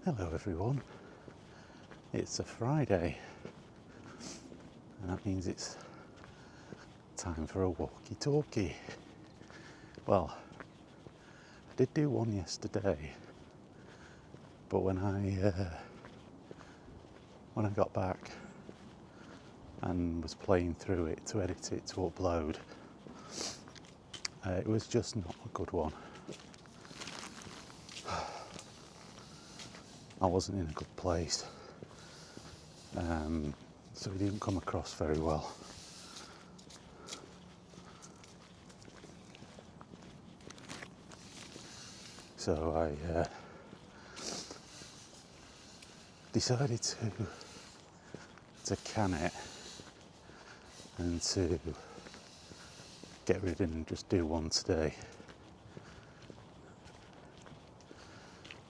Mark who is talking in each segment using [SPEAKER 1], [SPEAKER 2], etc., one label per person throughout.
[SPEAKER 1] Hello everyone, it's a Friday and that means it's time for a walkie talkie. Well, I did do one yesterday, but when I got back and was playing through it to edit it to upload, it was just not a good one. I wasn't in a good place, so it didn't come across very well. So I decided to can it and to get rid and just do one today.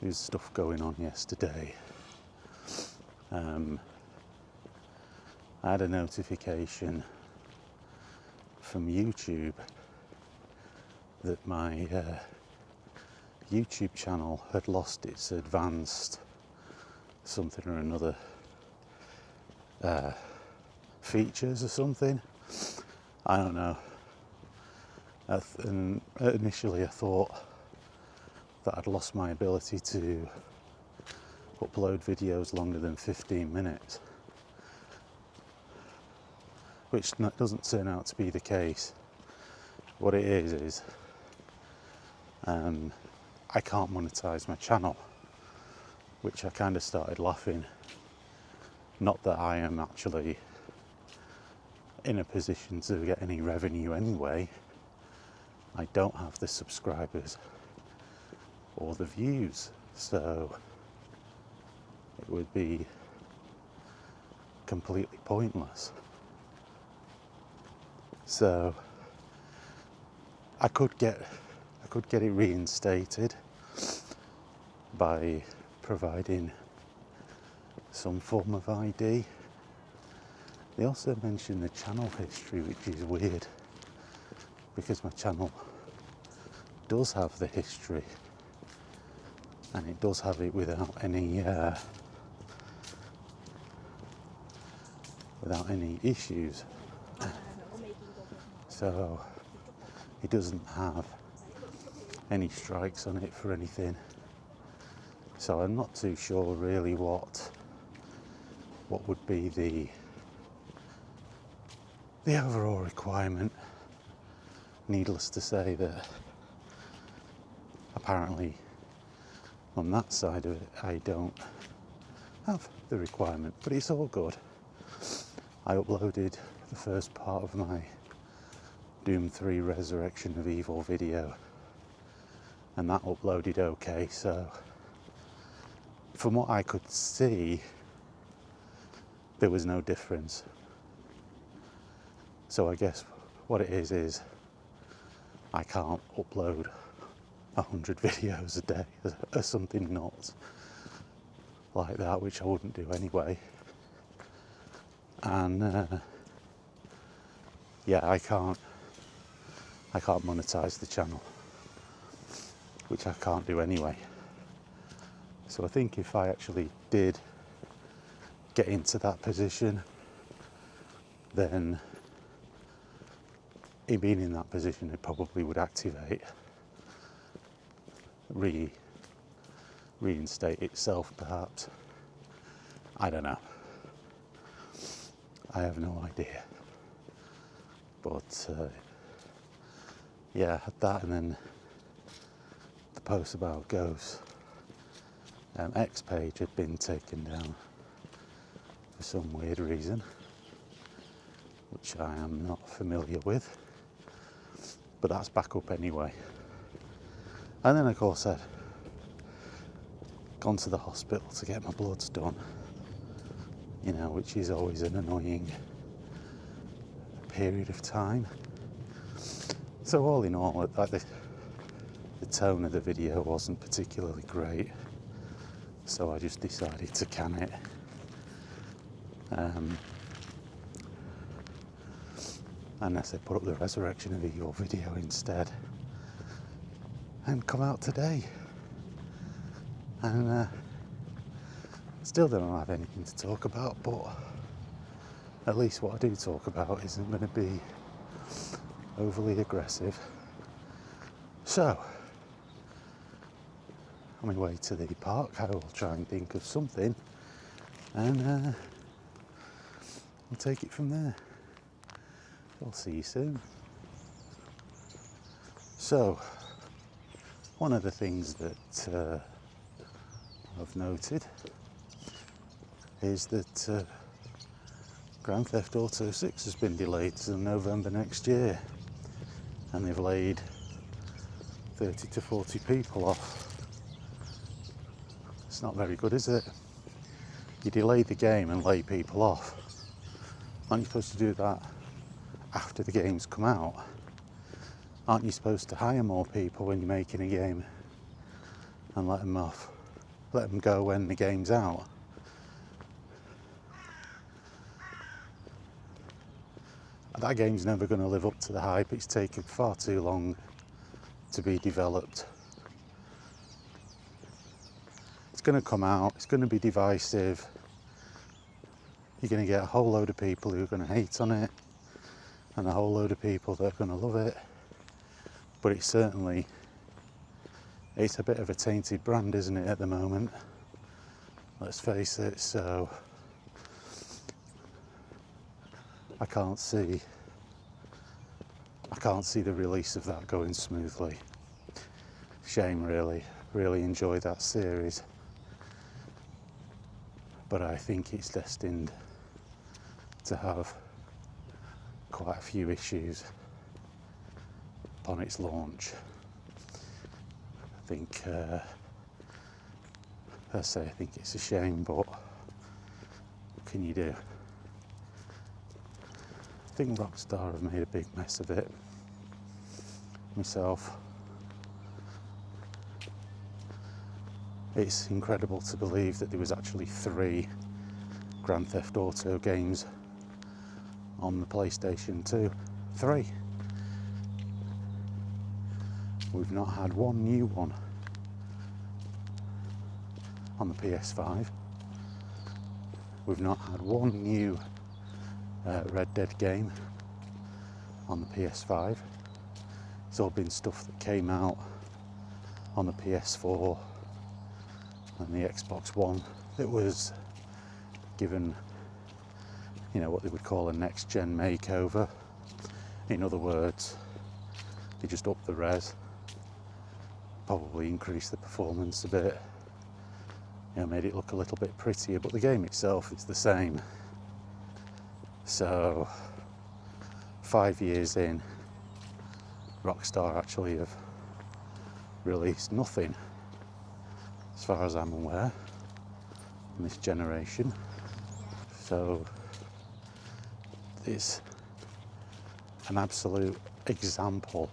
[SPEAKER 1] There's stuff going on yesterday. I had a notification from YouTube that my YouTube channel had lost its advanced something or another features or something. I don't know. And initially I thought that I'd lost my ability to upload videos longer than 15 minutes, which doesn't turn out to be the case. What it is I can't monetize my channel, which I kind of started laughing. Not that I am actually in a position to get any revenue anyway. I don't have the subscribers or the views, so it would be completely pointless. So I could get it reinstated by providing some form of ID. They also mention the channel history, which is weird because my channel does have the history and it does have it without any issues. So it doesn't have any strikes on it for anything. So I'm not too sure really what would be the overall requirement. Needless to say that apparently on that side of it I don't have the requirement, but it's all good. I uploaded the first part of my Doom 3 Resurrection of Evil video and that uploaded okay, so from what I could see there was no difference. So I guess what it is I can't upload 100 videos a day or something nuts like that, which I wouldn't do anyway. And yeah, I can't monetize the channel, which I can't do anyway. So I think if I actually did get into that position, then it being in that position, it probably would activate, reinstate itself perhaps. I don't know. I have no idea. But yeah, I had that, and then the post about Ghost X page had been taken down for some weird reason, which I am not familiar with. But that's back up anyway. And then of course I'd gone to the hospital to get my bloods done, you know, which is always an annoying period of time. So all in all, like the tone of the video wasn't particularly great, so I just decided to can it. Unless I put up the Resurrection of Evil video instead and come out today. And Still don't have anything to talk about, but at least what I do talk about isn't going to be overly aggressive. So, on my way to the park, I will try and think of something, and we'll take it from there. I'll see you soon. So, one of the things that I've noted is that Grand Theft Auto 6 has been delayed to November next year, and they've laid 30 to 40 people off. It's not very good, is it? You delay the game and lay people off. Aren't you supposed to do that after the game's come out? Aren't you supposed to hire more people when you're making a game and let them off? Let them go when the game's out? That game's never going to live up to the hype. It's taken far too long to be developed. It's going to come out, it's going to be divisive. You're going to get a whole load of people who are going to hate on it, and a whole load of people that are going to love it. But it's a bit of a tainted brand, isn't it, at the moment? Let's face it. So I can't see the release of that going smoothly. Shame, really. Really enjoyed that series, but I think it's destined to have quite a few issues upon its launch. I think I think it's a shame, but what can you do? I think Rockstar have made a big mess of it. Myself, it's incredible to believe that there was actually 3 Grand Theft Auto games on the PlayStation 2. 3. We've not had one new one on the PS5. We've not had one new Red Dead game on the PS5. It's all been stuff that came out on the PS4 and the Xbox One that was given, what they would call a next-gen makeover. In other words, they just upped the res, probably increased the performance a bit, made it look a little bit prettier, but the game itself is the same. So, 5 years in, Rockstar actually have released nothing, as far as I'm aware, in this generation. So it's an absolute example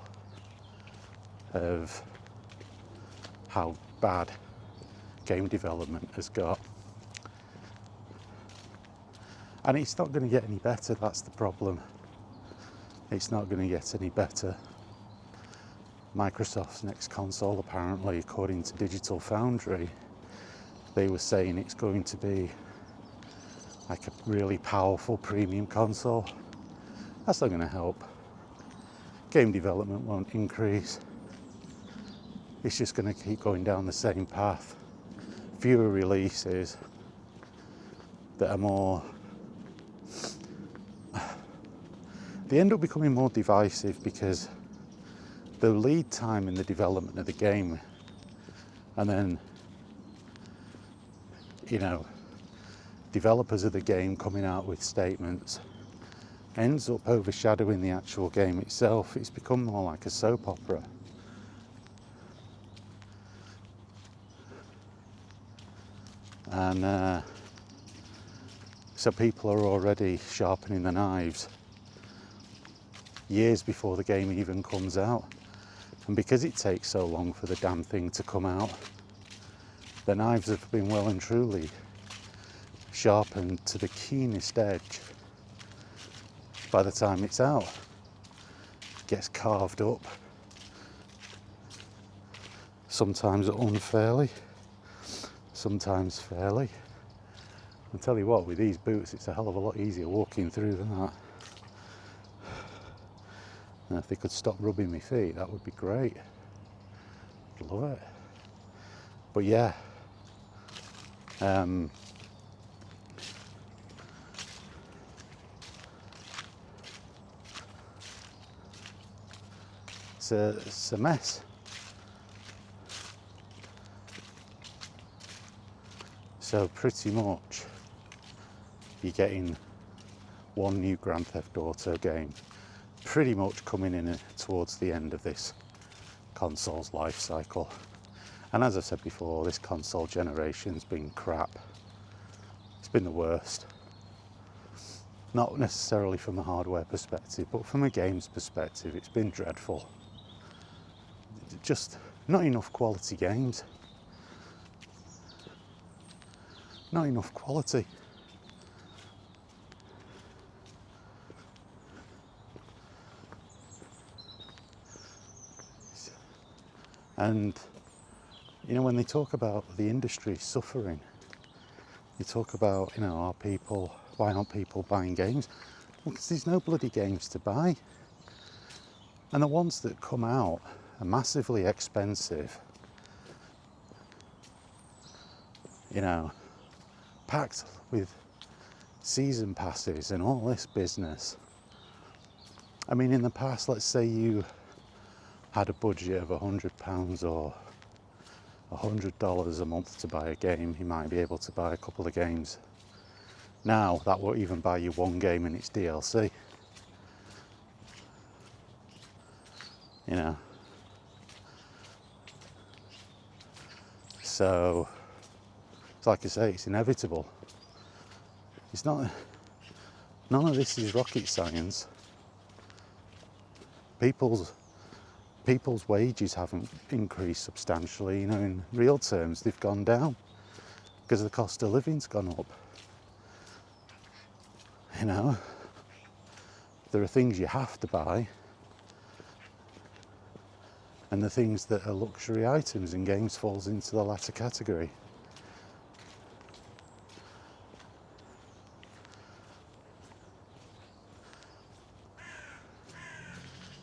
[SPEAKER 1] of how bad game development has got. And it's not going to get any better, that's the problem. It's not going to get any better. Microsoft's next console, apparently, according to Digital Foundry, they were saying it's going to be like a really powerful premium console. That's not going to help. Game development won't increase. It's just going to keep going down the same path. Fewer releases that are more... They end up becoming more divisive because the lead time in the development of the game, and then, developers of the game coming out with statements, ends up overshadowing the actual game itself. It's become more like a soap opera. And so people are already sharpening the knives years before the game even comes out. And because it takes so long for the damn thing to come out, the knives have been well and truly sharpened to the keenest edge by the time it's out. It gets carved up, sometimes unfairly, sometimes fairly, I'll tell you what, with these boots it's a hell of a lot easier walking through than that. And if they could stop rubbing my feet, that would be great. Love it. But yeah, it's a mess. So pretty much you're getting one new Grand Theft Auto game pretty much coming in towards the end of this console's life cycle. And as I said before, this console generation's been crap. It's been the worst. Not necessarily from a hardware perspective, but from a games perspective, it's been dreadful. Just not enough quality games. Not enough quality. And you know, when they talk about the industry suffering, you talk about, you know, why aren't people buying games? Well, because there's no bloody games to buy. And the ones that come out are massively expensive. You know, packed with season passes and all this business. I mean, in the past, let's say you had a budget of £100 or $100 a month to buy a game, you might be able to buy a couple of games. Now, that won't even buy you one game and its DLC. You know. So, it's like I say, it's inevitable. It's not, none of this is rocket science. People's wages haven't increased substantially. You know, in real terms, they've gone down because the cost of living's gone up. You know, there are things you have to buy, and the things that are luxury items, and games falls into the latter category.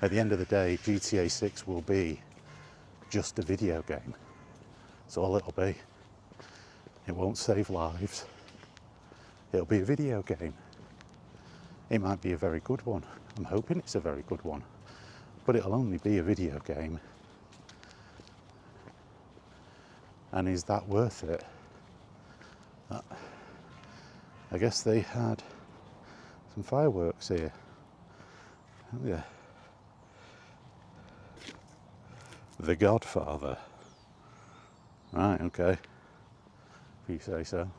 [SPEAKER 1] At the end of the day, GTA 6 will be just a video game. That's all it'll be. It won't save lives. It'll be a video game. It might be a very good one. I'm hoping it's a very good one. But it'll only be a video game. And is that worth it? I guess they had some fireworks here. Oh yeah. The Godfather. Right, okay. If you say so.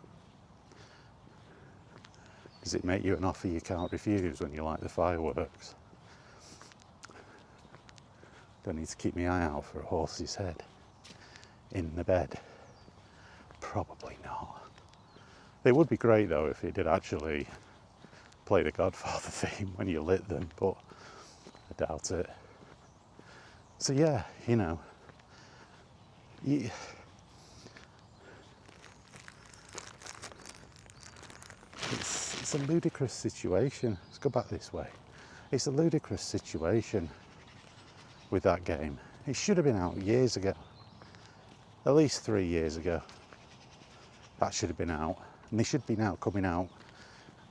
[SPEAKER 1] Does it make you an offer you can't refuse when you like the fireworks? Don't need to keep my eye out for a horse's head in the bed. Probably not. It would be great though if it did actually play the Godfather theme when you lit them, but I doubt it. So yeah, you know, it's a ludicrous situation. Let's go back this way. It's a ludicrous situation with that game. It should have been out years ago. At least 3 years ago. That should have been out. And they should be now coming out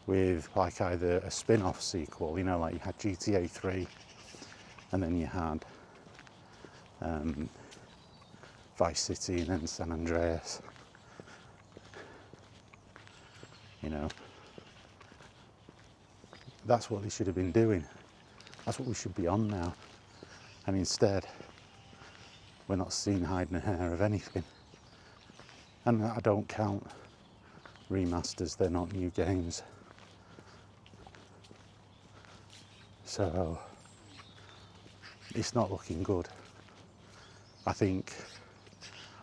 [SPEAKER 1] with like either a spin-off sequel, you know, like you had GTA 3 and then you had Vice City and then San Andreas. You know, that's what they should have been doing. That's what we should be on now. And instead, we're not seen hiding a hair of anything. And I don't count remasters, they're not new games. So, it's not looking good. I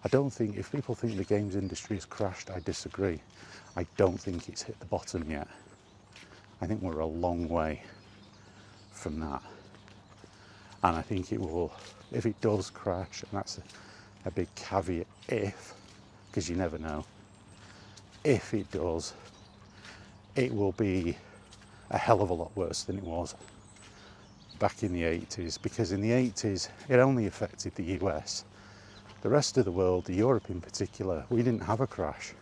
[SPEAKER 1] don't think, if people think the games industry has crashed, I disagree. I don't think it's hit the bottom yet. I think we're a long way from that. And I think it will, if it does crash, and that's a big caveat, if, because you never know, if it does, it will be a hell of a lot worse than it was back in the 80s, because in the 80s it only affected the US. The rest of the world, Europe in particular, we didn't have a crash.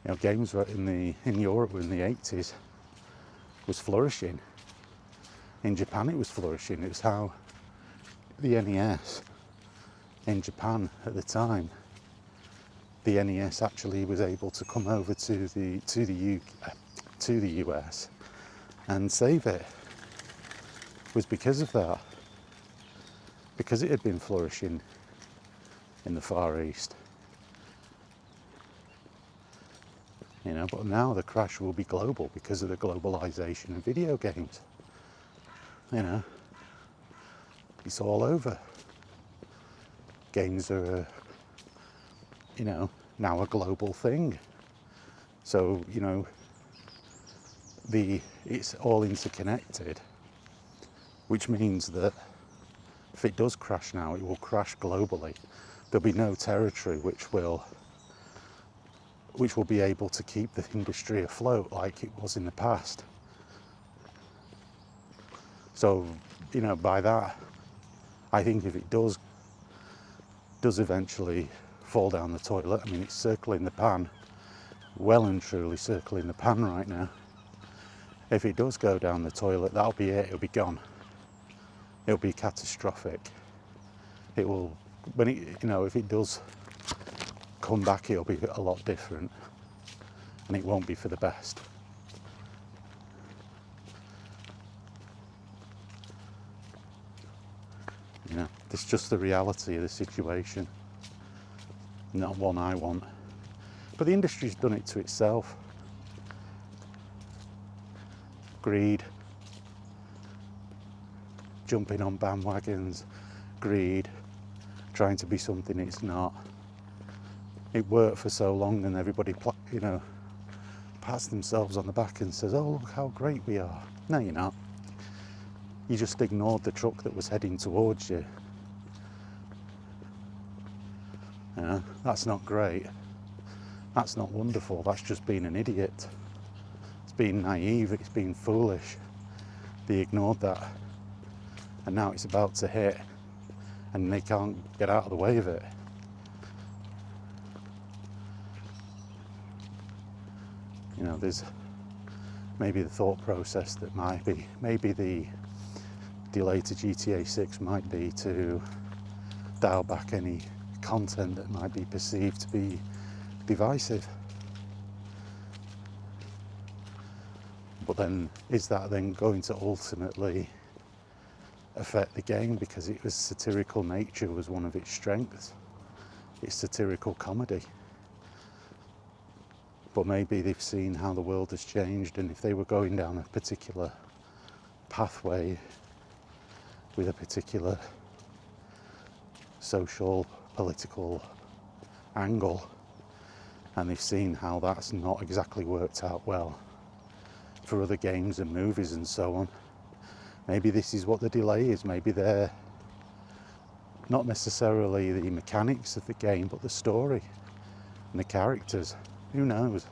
[SPEAKER 1] You know, games were in Europe in the 80s was flourishing. In Japan it was flourishing. It was how the NES in Japan at the time, the NES actually was able to come over to the US and save it. It was because of that, because it had been flourishing in the Far East. You know, but now the crash will be global because of the globalization of video games. You know, it's all over. Games are, you know, now a global thing. So, you know, it's all interconnected, which means that if it does crash now, it will crash globally. There'll be no territory which will be able to keep the industry afloat like it was in the past. So, you know, by that, I think if it does eventually fall down the toilet, I mean, it's circling the pan, well and truly circling the pan right now. If it does go down the toilet, that'll be it, it'll be gone. It'll be catastrophic. It will, when it, you know, if it does come back, it'll be a lot different, and it won't be for the best. You know, it's just the reality of the situation, not one I want. But the industry's done it to itself. Greed, jumping on bandwagons, greed, trying to be something it's not. It worked for so long, and everybody, you know, pats themselves on the back and says, "Oh, look how great we are." No, you're not. You just ignored the truck that was heading towards you. You know, that's not great. That's not wonderful. That's just being an idiot. It's being naive. It's being foolish. They ignored that, and now it's about to hit, and they can't get out of the way of it. You know, there's maybe the thought process that maybe the delay to GTA 6 might be to dial back any content that might be perceived to be divisive. But then, is that then going to ultimately affect the game? Because it was satirical nature was one of its strengths. It's satirical comedy. But maybe they've seen how the world has changed, and if they were going down a particular pathway with a particular social, political angle, and they've seen how that's not exactly worked out well for other games and movies and so on, maybe this is what the delay is. Maybe they're not necessarily the mechanics of the game, but the story and the characters. Who knows?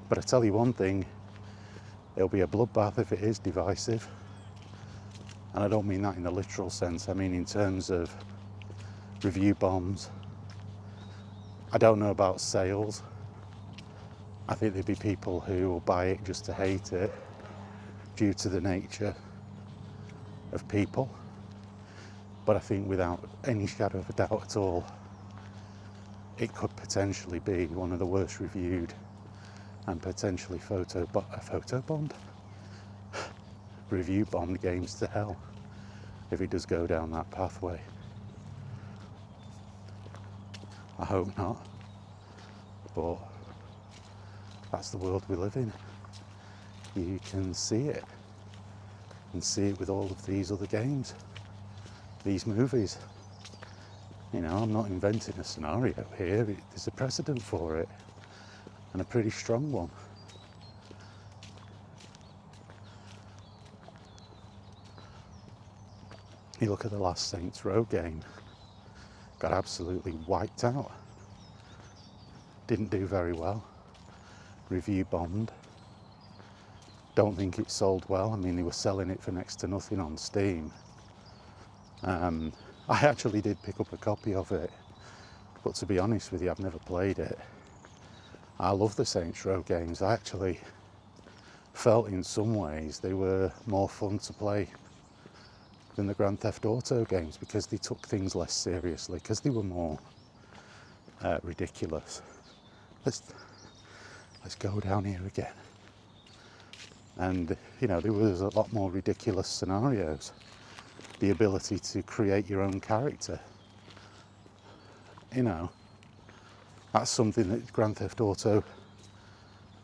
[SPEAKER 1] But I tell you one thing, it'll be a bloodbath if it is divisive. And I don't mean that in the literal sense, I mean in terms of review bombs. I don't know about sales. I think there'll be people who will buy it just to hate it due to the nature of people. But I think without any shadow of a doubt at all, it could potentially be one of the worst reviewed and potentially photobombed, review bombed games to hell if it does go down that pathway. I hope not, but that's the world we live in. You can see it, and see it with all of these other games, these movies. You know, I'm not inventing a scenario here, there's a precedent for it, and a pretty strong one. You look at the last Saints Row game, got absolutely wiped out. Didn't do very well. Review bombed. Don't think it sold well. I mean, they were selling it for next to nothing on Steam. I actually did pick up a copy of it, but to be honest with you, I've never played it. I love the Saints Row games. I actually felt in some ways they were more fun to play than the Grand Theft Auto games because they took things less seriously, because they were more ridiculous. Let's go down here again. And you know, there was a lot more ridiculous scenarios. The ability to create your own character. You know, that's something that Grand Theft Auto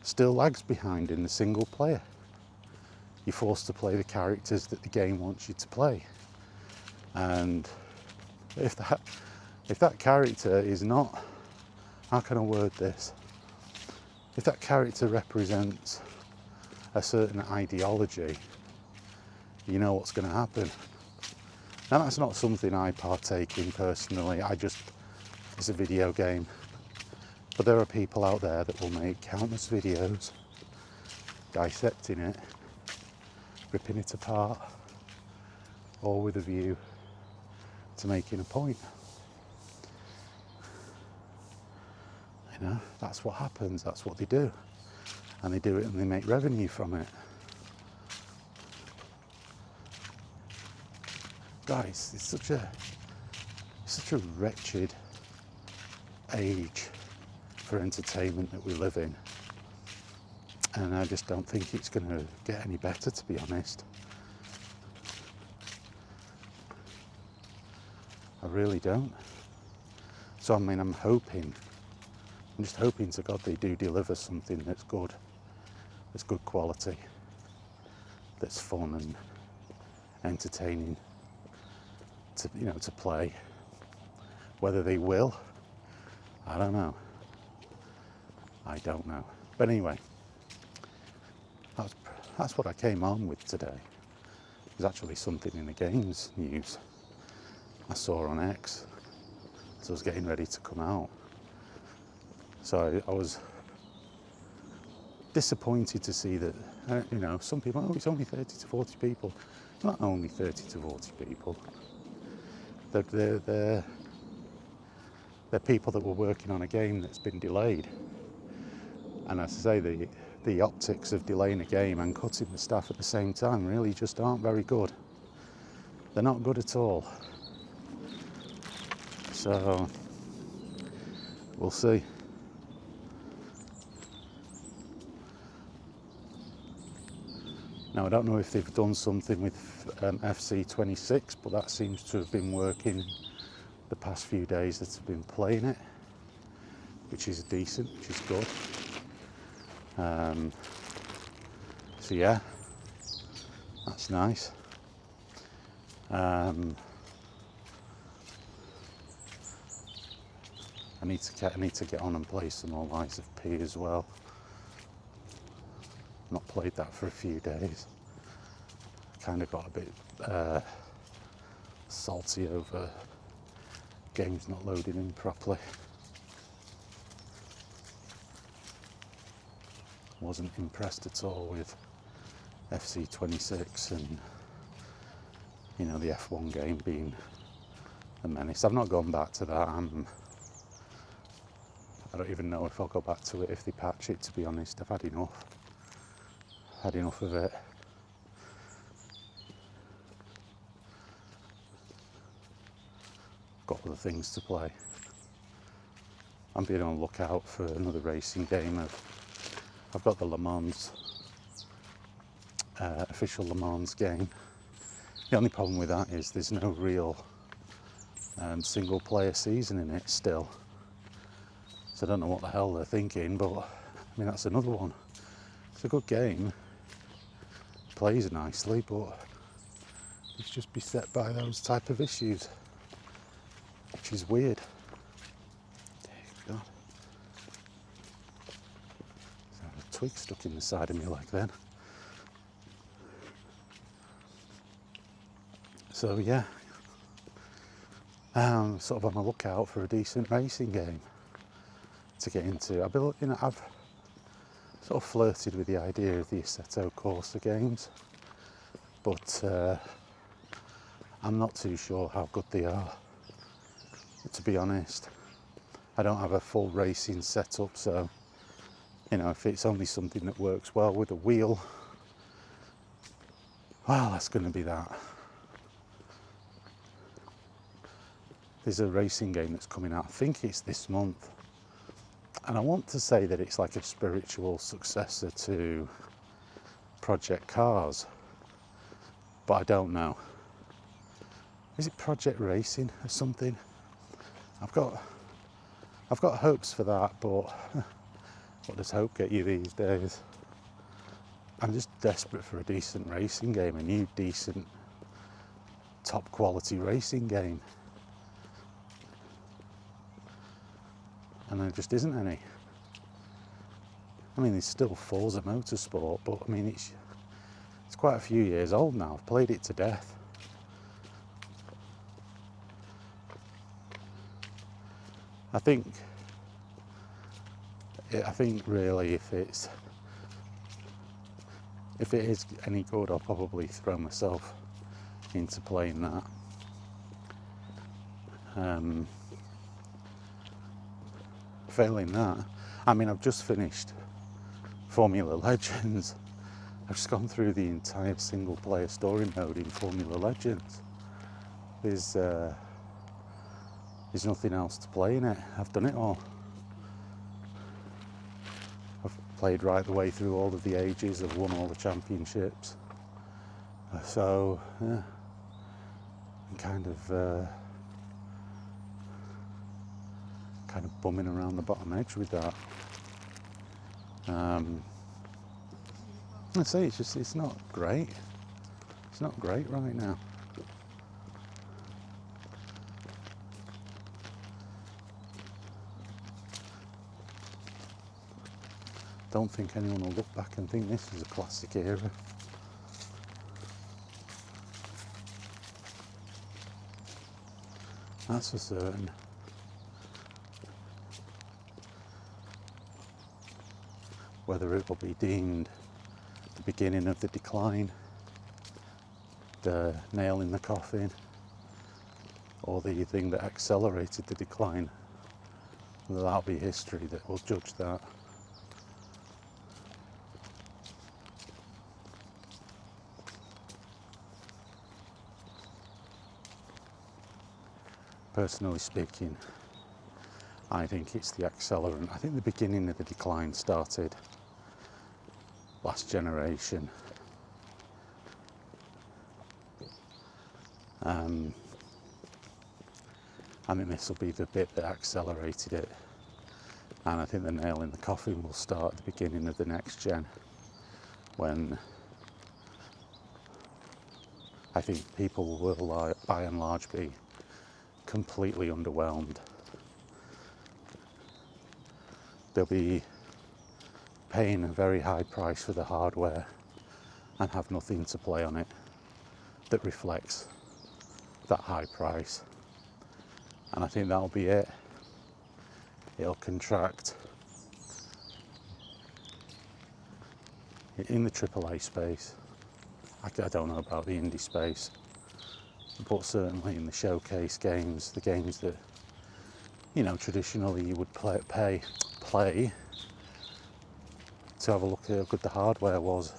[SPEAKER 1] still lags behind in the single player. You're forced to play the characters that the game wants you to play. And if that character is not, how can I word this? If that character represents a certain ideology, you know what's going to happen. Now that's not something I partake in personally, it's a video game. But there are people out there that will make countless videos dissecting it, ripping it apart, all with a view to making a point. You know, that's what happens, that's what they do. And they do it and they make revenue from it. Guys, it's such a wretched age for entertainment that we live in. And I just don't think it's going to get any better, to be honest. I really don't. So I mean, I'm just hoping to God they do deliver something that's good quality, that's fun and entertaining to play. Whether they will, I don't know. But anyway, that's what I came on with today. There's actually something in the games news I saw on X as I was getting ready to come out. So I was disappointed to see that, some people, it's only 30 to 40 people. It's not only 30 to 40 people. They're people that were working on a game that's been delayed. And as I say, the optics of delaying a game and cutting the staff at the same time really just aren't very good. They're not good at all. So, we'll see. Now, I don't know if they've done something with FC26, but that seems to have been working the past few days that I've been playing it, which is decent, which is good. So yeah, that's nice. I need to get on and play some more Lies of P as well. Not played that for a few days. Kind of got a bit salty over games not loading in properly. Wasn't impressed at all with FC26 and the F1 game being a menace. I've not gone back to that. I don't even know if I'll go back to it if they patch it, to be honest. I've had enough. Had enough of it. Got other things to play. I'm being on the lookout for another racing game. I've got the Le Mans, official Le Mans game. The only problem with that is there's no real single player season in it still. So I don't know what the hell they're thinking, but I mean, that's another one. It's a good game. Plays nicely, but it's just beset by those type of issues, which is weird. Dear God. There's a twig stuck in the side of me like that. So yeah, sort of on the lookout for a decent racing game to get into. I've sort of flirted with the idea of the Assetto Corsa games, but I'm not too sure how good they are, to be honest. I don't have a full racing setup, so if it's only something that works well with a wheel, well, that's going to be that. There's a racing game that's coming out, I think it's this month, and I want to say that it's like a spiritual successor to Project Cars, but I don't know. Is it Project Racing or something? I've got hopes for that, but what does hope get you these days? I'm just desperate for a decent racing game, a new decent top quality racing game, and there just isn't any. I mean, there's still Forza Motorsport, but I mean it's quite a few years old now. I've played it to death. I think really if it is any good, I'll probably throw myself into playing that. Failing that, I mean, I've just finished Formula Legends. I've just gone through the entire single player story mode in Formula Legends. There's nothing else to play in it. I've done it all. I've played right the way through all of the ages. I've won all the championships. So yeah, I'm kind of bumming around the bottom edge with that. I say it's not great. It's not great right now. Don't think anyone will look back and think this is a classic era. That's for certain. Whether it will be deemed the beginning of the decline, the nail in the coffin, or the thing that accelerated the decline, that'll be history that will judge that. Personally speaking, I think it's the accelerant. I think the beginning of the decline started last generation. I think this will be the bit that accelerated it, and I think the nail in the coffin will start at the beginning of the next gen, when I think people will by and large be completely underwhelmed. They'll be paying a very high price for the hardware and have nothing to play on it that reflects that high price. And I think that'll be it. It'll contract in the AAA space. I don't know about the indie space, but certainly in the showcase games, the games that traditionally you would play to have a look at how good the hardware was.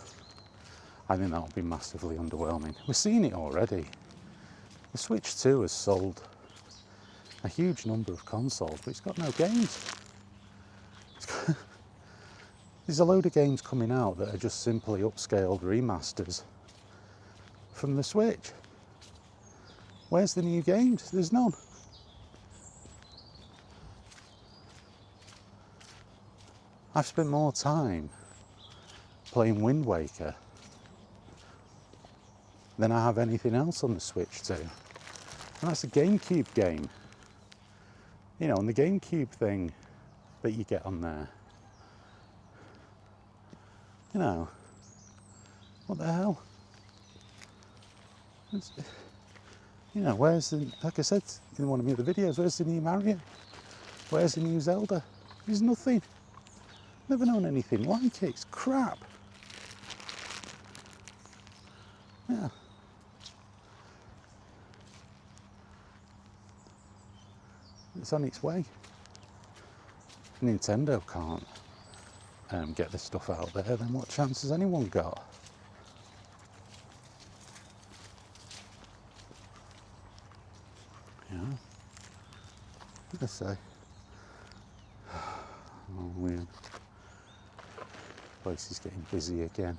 [SPEAKER 1] I think that'll be massively underwhelming. We're seeing it already. The Switch 2 has sold a huge number of consoles, but it's got no games. There's a load of games coming out that are just simply upscaled remasters from the Switch. Where's the new games? There's none. I've spent more time playing Wind Waker than I have anything else on the Switch 2. And that's a GameCube game. And the GameCube thing that you get on there, what the hell? Where's the, like I said in one of the other videos, where's the new Mario? Where's the new Zelda? There's nothing. Never known anything like it. It's crap. Yeah. It's on its way. Nintendo can't get this stuff out there, then what chance has anyone got? Yeah. What did I say? Oh, weird. Place is getting busy again.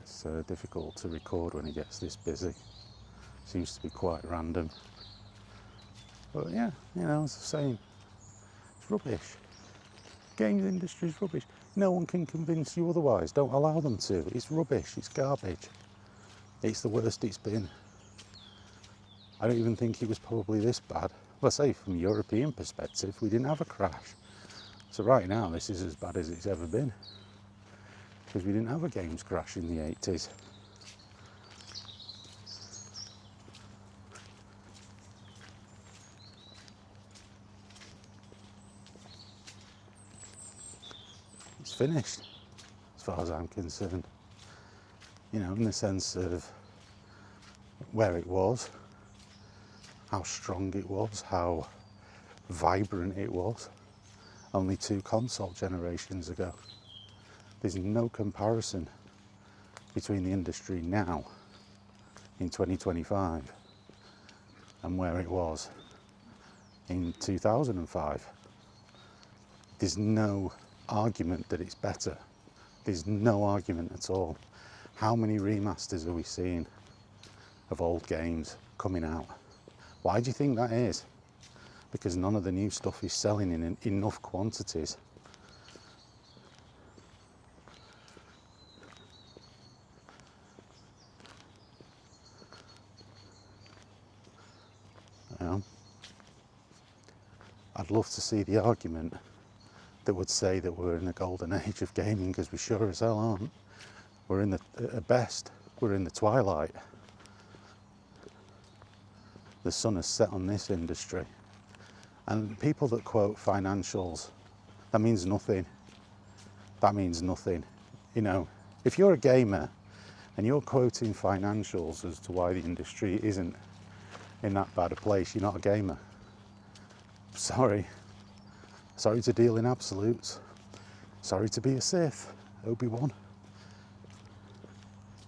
[SPEAKER 1] It's difficult to record when it gets this busy. Seems to be quite random. But yeah, you know, as I'm saying, it's rubbish. Games industry is rubbish. No one can convince you otherwise. Don't allow them to. It's rubbish. It's garbage. It's the worst it's been. I don't even think it was probably this bad. Well, say from a European perspective, we didn't have a crash. So right now, this is as bad as it's ever been. Because we didn't have a games crash in the 80s. It's finished, as far as I'm concerned. You know, in the sense of where it was, how strong it was, how vibrant it was, only 2 console generations ago. There's no comparison between the industry now, in 2025, and where it was in 2005. There's no argument that it's better. There's no argument at all. How many remasters are we seeing of old games coming out? Why do you think that is? Because none of the new stuff is selling in enough quantities. You know? I'd love to see the argument that would say that we're in the golden age of gaming, because we sure as hell aren't. We're in the, at best, we're in the twilight. The sun has set on this industry. And people that quote financials, that means nothing. That means nothing. You know, if you're a gamer and you're quoting financials as to why the industry isn't in that bad a place, you're not a gamer. Sorry. Sorry to deal in absolutes. Sorry to be a Sith, Obi-Wan.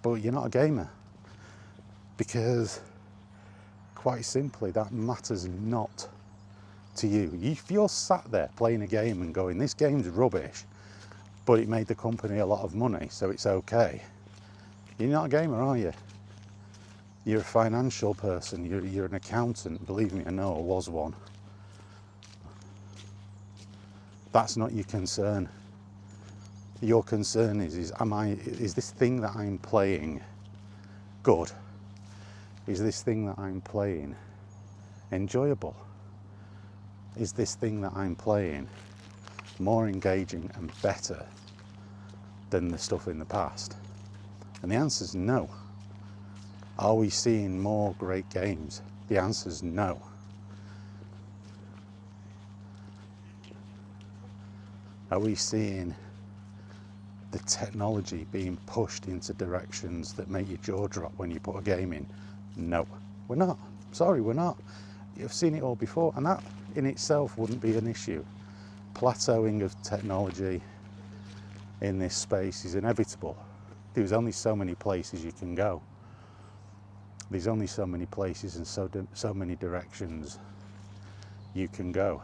[SPEAKER 1] But you're not a gamer. Because, quite simply, that matters not to you. If you're sat there playing a game and going, this game's rubbish, but it made the company a lot of money, so it's okay. You're not a gamer, are you? You're a financial person, you're an accountant. Believe me, I know, I was one. That's not your concern. Your concern is this thing that I'm playing good? Is this thing that I'm playing enjoyable? Is this thing that I'm playing more engaging and better than the stuff in the past? And the answer is no. Are we seeing more great games? The answer is no. Are we seeing the technology being pushed into directions that make your jaw drop when you put a game in? No, we're not. Sorry, we're not. You've seen it all before, and that in itself wouldn't be an issue. Plateauing of technology in this space is inevitable. There's only so many places you can go. There's only so many places and so many directions you can go.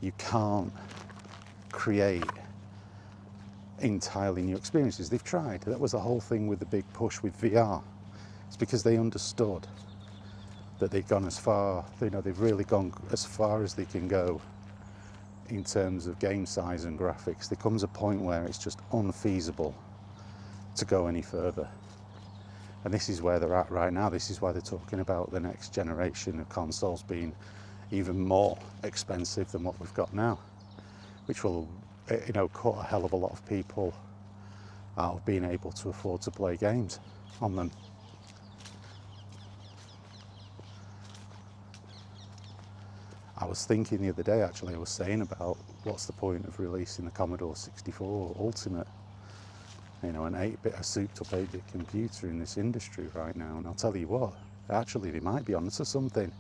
[SPEAKER 1] You can't create entirely new experiences. They've tried. That was the whole thing with the big push with VR. It's because they understood that they'd gone as far, you know, they've really gone as far as they can go in terms of game size and graphics. There comes a point where it's just unfeasible to go any further. And this is where they're at right now. This is why they're talking about the next generation of consoles being even more expensive than what we've got now, which will, you know, cut a hell of a lot of people out of being able to afford to play games on them. was thinking the other day, actually, I was saying about what's the point of releasing the Commodore 64 Ultimate, you know, an 8-bit, a souped up 8-bit computer in this industry right now. And I'll tell you what, actually they might be onto something,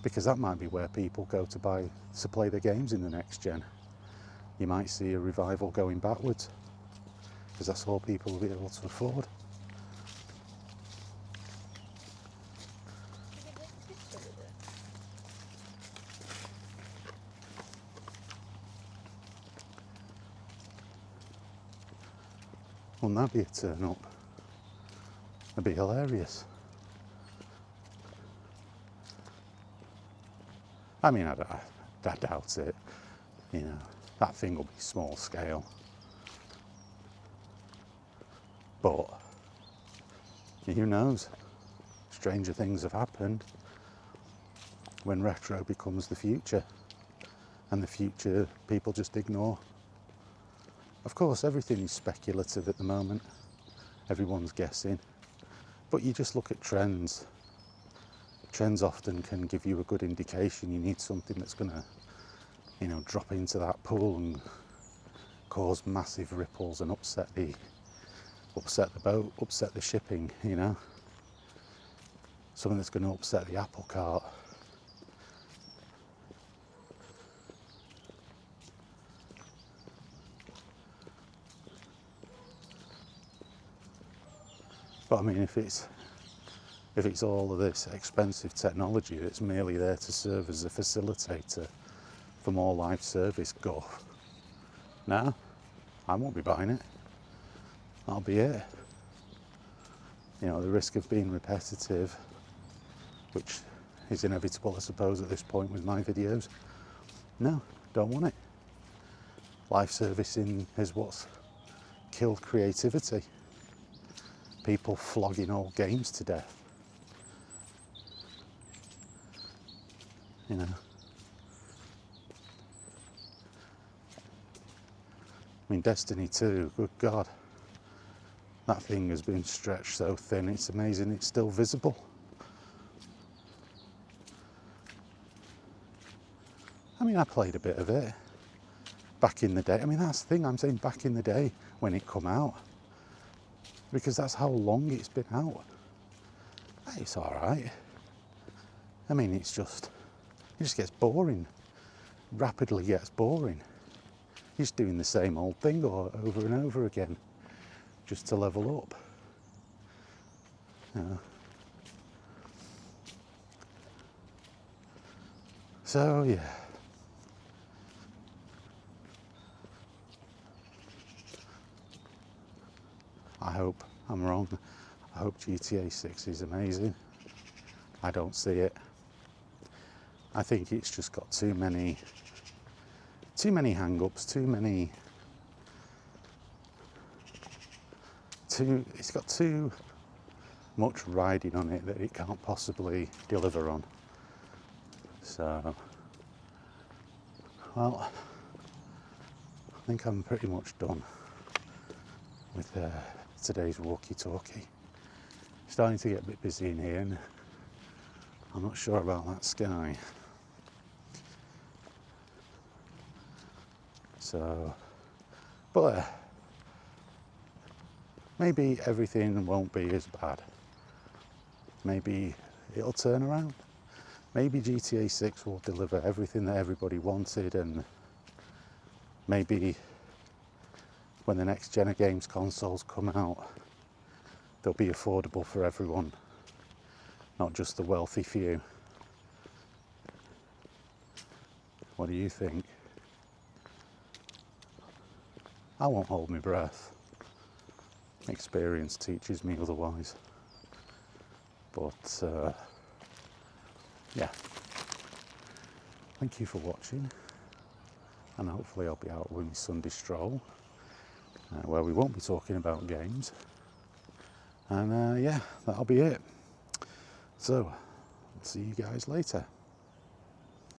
[SPEAKER 1] because that might be where people go to play their games in the next gen. You might see a revival going backwards, because that's all people will be able to afford. Wouldn't that be a turn up? That'd be hilarious. I mean, I doubt it. You know, that thing will be small scale. But who knows? Stranger things have happened when retro becomes the future, and the future people just ignore. Of course, everything is speculative at the moment. Everyone's guessing. But you just look at trends. Trends often can give you a good indication. You need something that's going to, you know, drop into that pool and cause massive ripples and upset the boat, upset the shipping, you know. Something that's going to upset the apple cart. But I mean, if it's all of this expensive technology that's merely there to serve as a facilitator for more live service guff, no, I won't be buying it. That'll be it. You know, the risk of being repetitive, which is inevitable, I suppose, at this point with my videos. No, don't want it. Live servicing is what's killed creativity. People flogging old games to death. You know. I mean, Destiny 2, good God. That thing has been stretched so thin, it's amazing it's still visible. I mean, I played a bit of it back in the day. I mean, that's the thing, I'm saying back in the day when it come out. Because that's how long it's been out. It's alright. I mean, it just gets boring. Rapidly gets boring. You're just doing the same old thing over and over again, just to level up. You know. So yeah. I hope I'm wrong. I hope GTA 6 is amazing. I don't see it. I think it's just got too many hang-ups, it's got too much riding on it that it can't possibly deliver on. So, well, I think I'm pretty much done with today's Walkie Talkie. Starting to get a bit busy in here, and I'm not sure about that sky. So, but maybe everything won't be as bad. Maybe it'll turn around. Maybe GTA 6 will deliver everything that everybody wanted, and maybe when the next gen of games consoles come out, they'll be affordable for everyone, not just the wealthy few. What do you think? I won't hold my breath. Experience teaches me otherwise. But yeah, thank you for watching, and hopefully I'll be out with my Sunday stroll, where we won't be talking about games. And yeah, that'll be it. So, see you guys later.